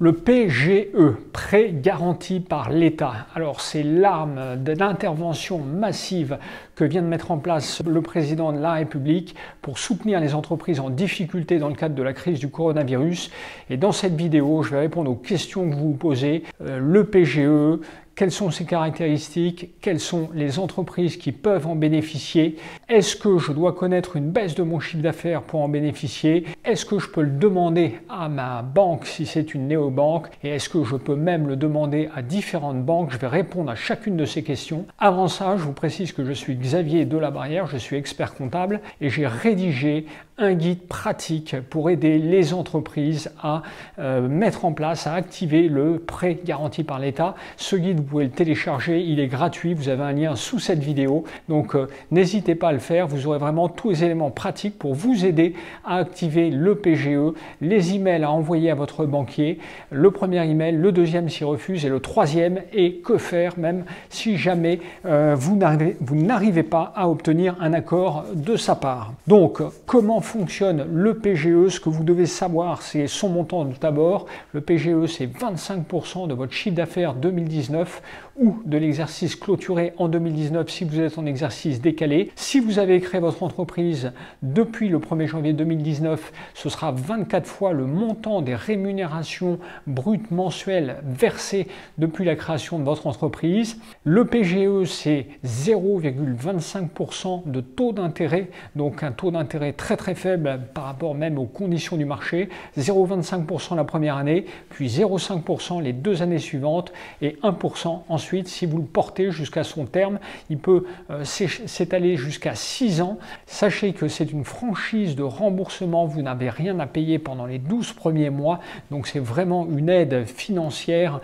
Le PGE, prêt garanti par l'État. Alors c'est l'arme d'intervention massive que vient de mettre en place le président de la République pour soutenir les entreprises en difficulté dans le cadre de la crise du coronavirus. Et dans cette vidéo, je vais répondre aux questions que vous vous posez. Le PGE, quelles sont ses caractéristiques? Quelles sont les entreprises qui peuvent en bénéficier? Est-ce que je dois connaître une baisse de mon chiffre d'affaires pour en bénéficier? Est-ce que je peux le demander à ma banque si c'est une néobanque? Et est-ce que je peux même le demander à différentes banques? Je vais répondre à chacune de ces questions. Avant ça, je vous précise que je suis Xavier Delabarrière, je suis expert comptable et j'ai rédigé un guide pratique pour aider les entreprises à mettre en place, à activer le prêt garanti par l'État. Ce guide, vous pouvez le télécharger, il est gratuit, vous avez un lien sous cette vidéo, donc n'hésitez pas à le faire, vous aurez vraiment tous les éléments pratiques pour vous aider à activer le PGE, les emails à envoyer à votre banquier, le premier email, le deuxième s'il refuse et le troisième, et que faire même si jamais vous n'arrivez pas à obtenir un accord de sa part. Donc comment fonctionne le PGE? Ce que vous devez savoir, c'est son montant d'abord. Le PGE, c'est 25% de votre chiffre d'affaires 2019 ou de l'exercice clôturé en 2019 si vous êtes en exercice décalé. Si vous avez créé votre entreprise depuis le 1er janvier 2019, ce sera 24 fois le montant des rémunérations brutes mensuelles versées depuis la création de votre entreprise. Le PGE, c'est 0,25% de taux d'intérêt, donc un taux d'intérêt très faible par rapport même aux conditions du marché. 0,25% la première année, puis 0,5% les 2 années suivantes et 1% ensuite si vous le portez jusqu'à son terme. Il peut s'étaler jusqu'à 6 ans. Sachez que c'est une franchise de remboursement, vous n'avez rien à payer pendant les 12 premiers mois, donc c'est vraiment une aide financière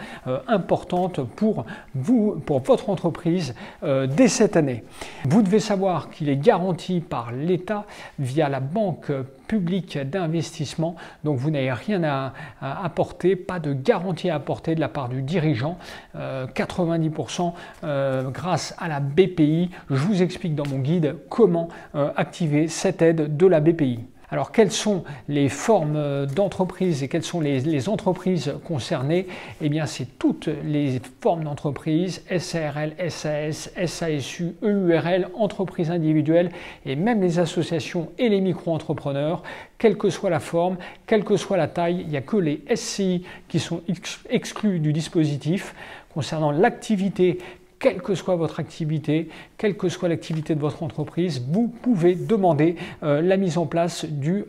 importante pour vous, pour votre entreprise dès cette année. Vous devez savoir qu'il est garanti par l'État via la banque public d'investissement, donc vous n'avez rien à apporter, pas de garantie à apporter de la part du dirigeant, 90% grâce à la BPI. Je vous explique dans mon guide comment activer cette aide de la BPI. Alors, quelles sont les formes d'entreprises et quelles sont les entreprises concernées? Eh bien, c'est toutes les formes d'entreprises, SARL, SAS, SASU, EURL, entreprises individuelles et même les associations et les micro-entrepreneurs. Quelle que soit la forme, quelle que soit la taille, il n'y a que les SCI qui sont exclus du dispositif. Concernant l'activité, quelle que soit votre activité, quelle que soit l'activité de votre entreprise, vous pouvez demander la mise en place du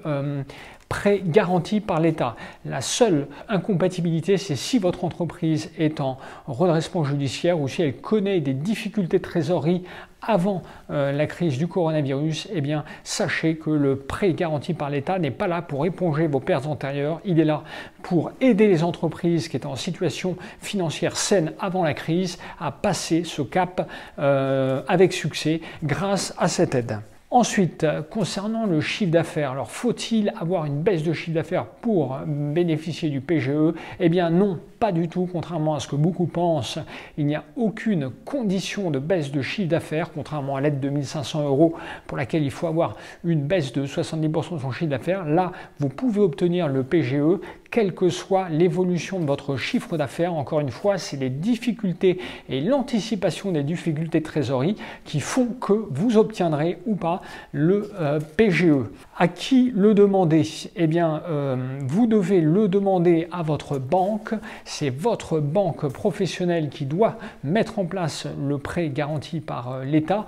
prêt garanti par l'État. La seule incompatibilité, c'est si votre entreprise est en redressement judiciaire ou si elle connaît des difficultés de trésorerie avant la crise du coronavirus. Eh bien, sachez que le prêt garanti par l'État n'est pas là pour éponger vos pertes antérieures. Il est là pour aider les entreprises qui étaient en situation financière saine avant la crise à passer ce cap avec succès grâce à cette aide. Ensuite, concernant le chiffre d'affaires, alors faut-il avoir une baisse de chiffre d'affaires pour bénéficier du PGE? Eh bien non, pas du tout, contrairement à ce que beaucoup pensent. Il n'y a aucune condition de baisse de chiffre d'affaires, contrairement à l'aide de 1 500 € pour laquelle il faut avoir une baisse de 70% de son chiffre d'affaires. Là, vous pouvez obtenir le PGE, quelle que soit l'évolution de votre chiffre d'affaires. Encore une fois, c'est les difficultés et l'anticipation des difficultés de trésorerie qui font que vous obtiendrez ou pas le PGE. À qui le demander? Eh bien, vous devez le demander à votre banque. C'est votre banque professionnelle qui doit mettre en place le prêt garanti par l'État.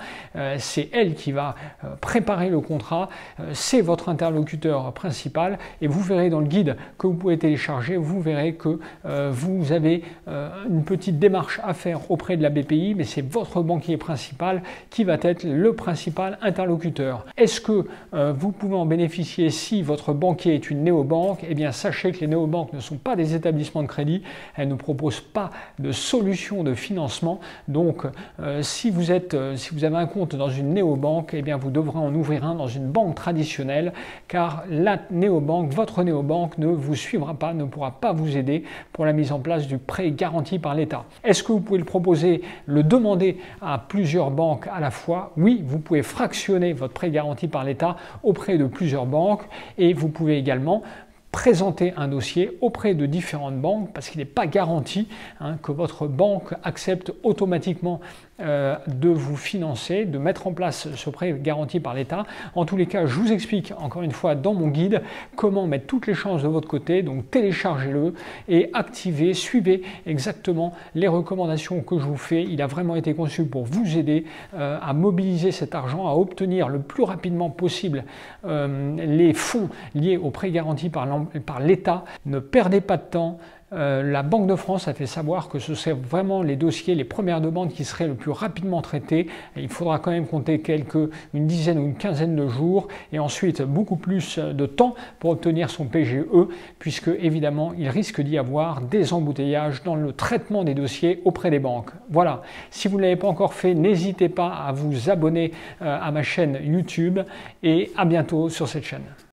C'est elle qui va préparer le contrat. C'est votre interlocuteur principal. Et vous verrez dans le guide que vous pouvez télécharger, vous verrez que vous avez une petite démarche à faire auprès de la BPI, mais c'est votre banquier principal qui va être le principal interlocuteur. Est-ce que vous pouvez en bénéficier si votre banquier est une néobanque? Eh bien, sachez que les néobanques ne sont pas des établissements de crédit, elles ne proposent pas de solution de financement. Donc, si vous avez un compte dans une néobanque, eh bien, vous devrez en ouvrir un dans une banque traditionnelle, car la néobanque, votre néobanque, ne vous suivra pas, ne pourra pas vous aider pour la mise en place du prêt garanti par l'État. Est-ce que vous pouvez le proposer, le demander à plusieurs banques à la fois? Oui, vous pouvez fractionner votre prêt garanti par l'État auprès de plusieurs banques et vous pouvez également présenter un dossier auprès de différentes banques parce qu'il n'est pas garanti que votre banque accepte automatiquement de vous financer, de mettre en place ce prêt garanti par l'État. En tous les cas, je vous explique encore une fois dans mon guide comment mettre toutes les chances de votre côté, donc téléchargez-le et activez, suivez exactement les recommandations que je vous fais. Il a vraiment été conçu pour vous aider à mobiliser cet argent, à obtenir le plus rapidement possible les fonds liés au prêt garanti par l'État. Ne perdez pas de temps. La Banque de France a fait savoir que ce serait vraiment les dossiers, les premières demandes qui seraient le plus rapidement traitées. Et il faudra quand même compter une dizaine ou une quinzaine de jours et ensuite beaucoup plus de temps pour obtenir son PGE puisque évidemment il risque d'y avoir des embouteillages dans le traitement des dossiers auprès des banques. Voilà, si vous ne l'avez pas encore fait, n'hésitez pas à vous abonner à ma chaîne YouTube et à bientôt sur cette chaîne.